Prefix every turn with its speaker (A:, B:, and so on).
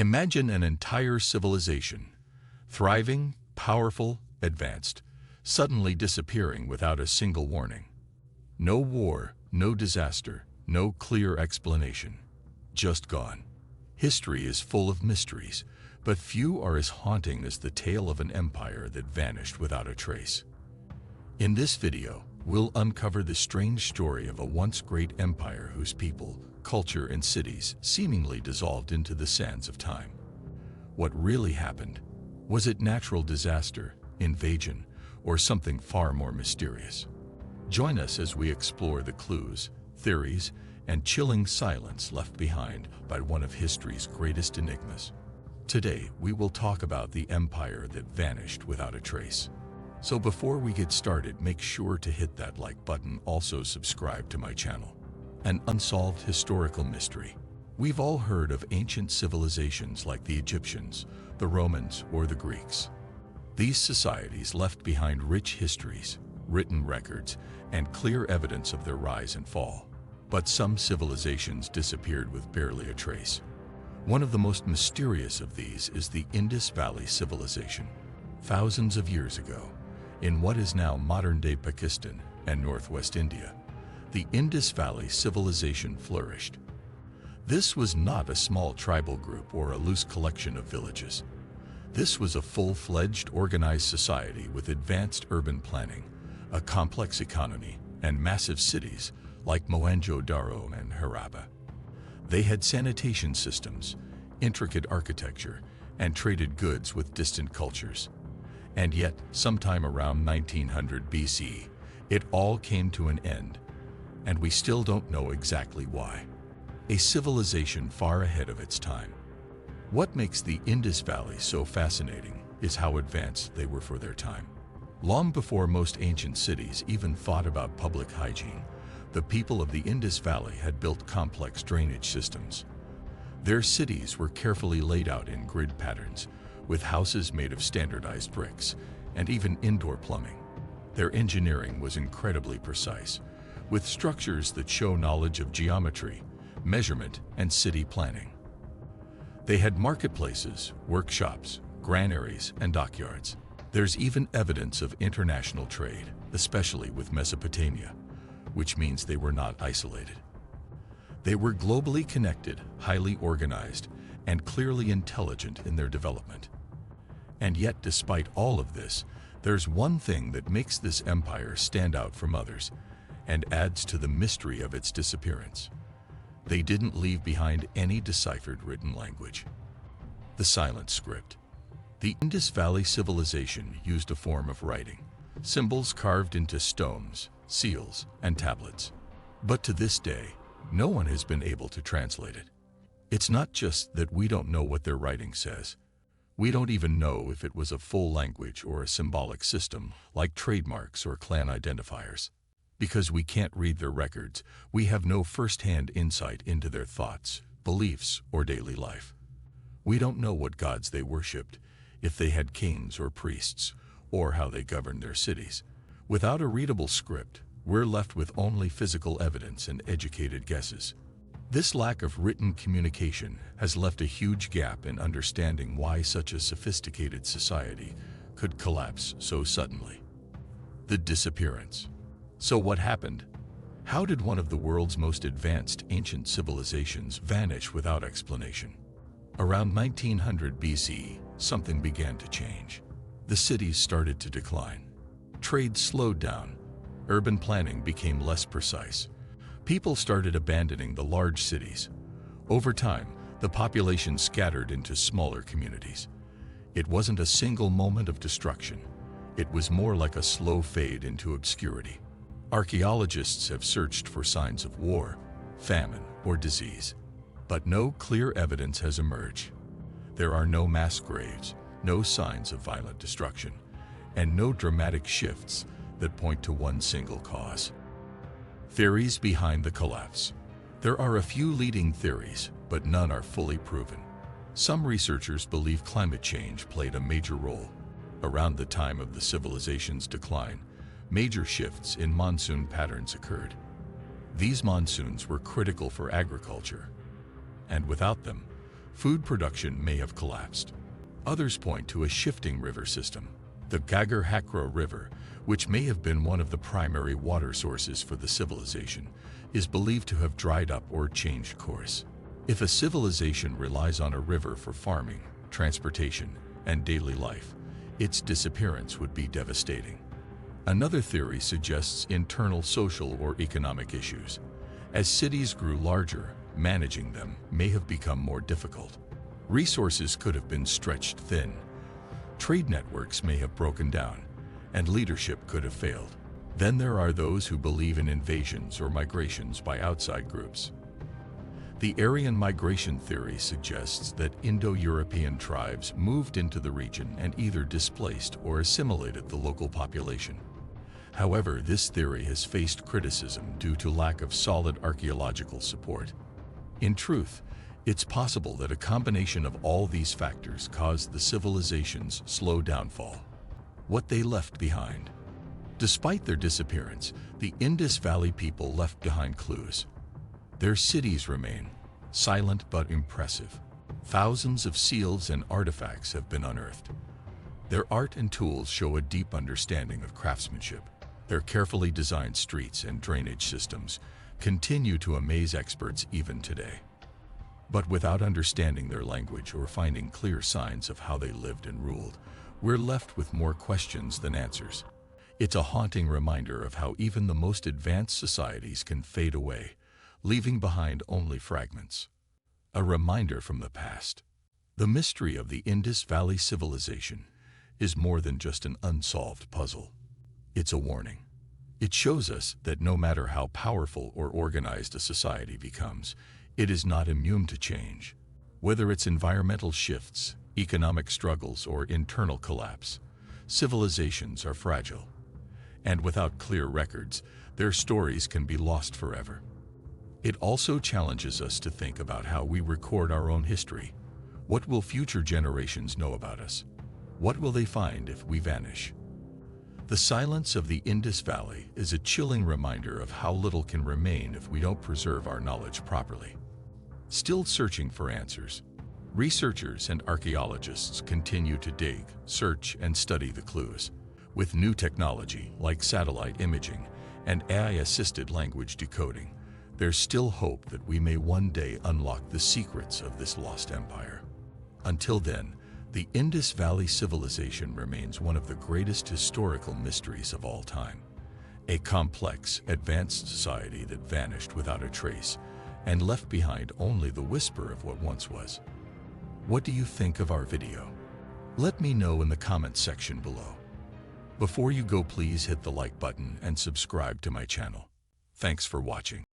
A: Imagine an entire civilization, thriving, powerful, advanced, suddenly disappearing without a single warning. No war, no disaster, no clear explanation. Just gone. History is full of mysteries, but few are as haunting as the tale of an empire that vanished without a trace. In this video, we'll uncover the strange story of a once great empire whose people, culture, and cities seemingly dissolved into the sands of time. What really happened? Was it natural disaster, invasion, or something far more mysterious? Join us as we explore the clues, theories, and chilling silence left behind by one of history's greatest enigmas. Today, we will talk about the empire that vanished without a trace. So before we get started, make sure to hit that like button. Also subscribe to my channel. An unsolved historical mystery. We've all heard of ancient civilizations like the Egyptians, the Romans, or the Greeks. These societies left behind rich histories, written records, and clear evidence of their rise and fall. But some civilizations disappeared with barely a trace. One of the most mysterious of these is the Indus Valley civilization. Thousands of years ago, in what is now modern-day Pakistan and northwest India, the Indus Valley civilization flourished. This was not a small tribal group or a loose collection of villages. This was a full-fledged organized society with advanced urban planning, a complex economy, and massive cities like Mohenjo-Daro and Harappa. They had sanitation systems, intricate architecture, and traded goods with distant cultures. And yet, sometime around 1900 BC, it all came to an end, and we still don't know exactly why. A civilization far ahead of its time. What makes the Indus Valley so fascinating is how advanced they were for their time. Long before most ancient cities even thought about public hygiene, the people of the Indus Valley had built complex drainage systems. Their cities were carefully laid out in grid patterns, with houses made of standardized bricks, and even indoor plumbing. Their engineering was incredibly precise, with structures that show knowledge of geometry, measurement, and city planning. They had marketplaces, workshops, granaries, and dockyards. There's even evidence of international trade, especially with Mesopotamia, which means they were not isolated. They were globally connected, highly organized, and clearly intelligent in their development. And yet, despite all of this, there's one thing that makes this empire stand out from others and adds to the mystery of its disappearance. They didn't leave behind any deciphered written language. The silent script. The Indus Valley civilization used a form of writing, symbols carved into stones, seals, and tablets. But to this day, no one has been able to translate it. It's not just that we don't know what their writing says. We don't even know if it was a full language or a symbolic system like trademarks or clan identifiers. Because we can't read their records, we have no first-hand insight into their thoughts, beliefs, or daily life. We don't know what gods they worshipped, if they had kings or priests, or how they governed their cities. Without a readable script, we're left with only physical evidence and educated guesses. This lack of written communication has left a huge gap in understanding why such a sophisticated society could collapse so suddenly. The disappearance. So what happened? How did one of the world's most advanced ancient civilizations vanish without explanation? Around 1900 BC, something began to change. The cities started to decline. Trade slowed down. Urban planning became less precise. People started abandoning the large cities. Over time, the population scattered into smaller communities. It wasn't a single moment of destruction. It was more like a slow fade into obscurity. Archaeologists have searched for signs of war, famine, or disease, but no clear evidence has emerged. There are no mass graves, no signs of violent destruction, and no dramatic shifts that point to one single cause. Theories behind the collapse. There are a few leading theories, but none are fully proven. Some researchers believe climate change played a major role. Around the time of the civilization's decline, major shifts in monsoon patterns occurred. These monsoons were critical for agriculture, and without them, Food production may have collapsed. Others point to a shifting river system. The Gagar-Hakra River, which may have been one of the primary water sources for the civilization, is believed to have dried up or changed course. If a civilization relies on a river for farming, transportation, and daily life, its disappearance would be devastating. Another theory suggests internal social or economic issues. As cities grew larger, managing them may have become more difficult. Resources could have been stretched thin. Trade networks may have broken down, and leadership could have failed. Then there are those who believe in invasions or migrations by outside groups. The Aryan migration theory suggests that Indo-European tribes moved into the region and either displaced or assimilated the local population. However, this theory has faced criticism due to lack of solid archaeological support. In truth, it's possible that a combination of all these factors caused the civilization's slow downfall. What they left behind. Despite their disappearance, the Indus Valley people left behind clues. Their cities remain, silent but impressive. Thousands of seals and artifacts have been unearthed. Their art and tools show a deep understanding of craftsmanship. Their carefully designed streets and drainage systems continue to amaze experts even today. But without understanding their language or finding clear signs of how they lived and ruled, we're left with more questions than answers. It's a haunting reminder of how even the most advanced societies can fade away, leaving behind only fragments. A reminder from the past. The mystery of the Indus Valley civilization is more than just an unsolved puzzle. It's a warning. It shows us that no matter how powerful or organized a society becomes, it is not immune to change. Whether it's environmental shifts, economic struggles, or internal collapse, civilizations are fragile. And without clear records, their stories can be lost forever. It also challenges us to think about how we record our own history. What will future generations know about us? What will they find if we vanish? The silence of the Indus Valley is a chilling reminder of how little can remain if we don't preserve our knowledge properly. Still searching for answers, researchers and archaeologists continue to dig, search, and study the clues. With new technology like satellite imaging and AI-assisted language decoding, there's still hope that we may one day unlock the secrets of this lost empire. Until then, the Indus Valley civilization remains one of the greatest historical mysteries of all time. A complex, advanced society that vanished without a trace and left behind only the whisper of what once was. What do you think of our video? Let me know in the comments section below. Before you go, please hit the like button and subscribe to my channel. Thanks for watching.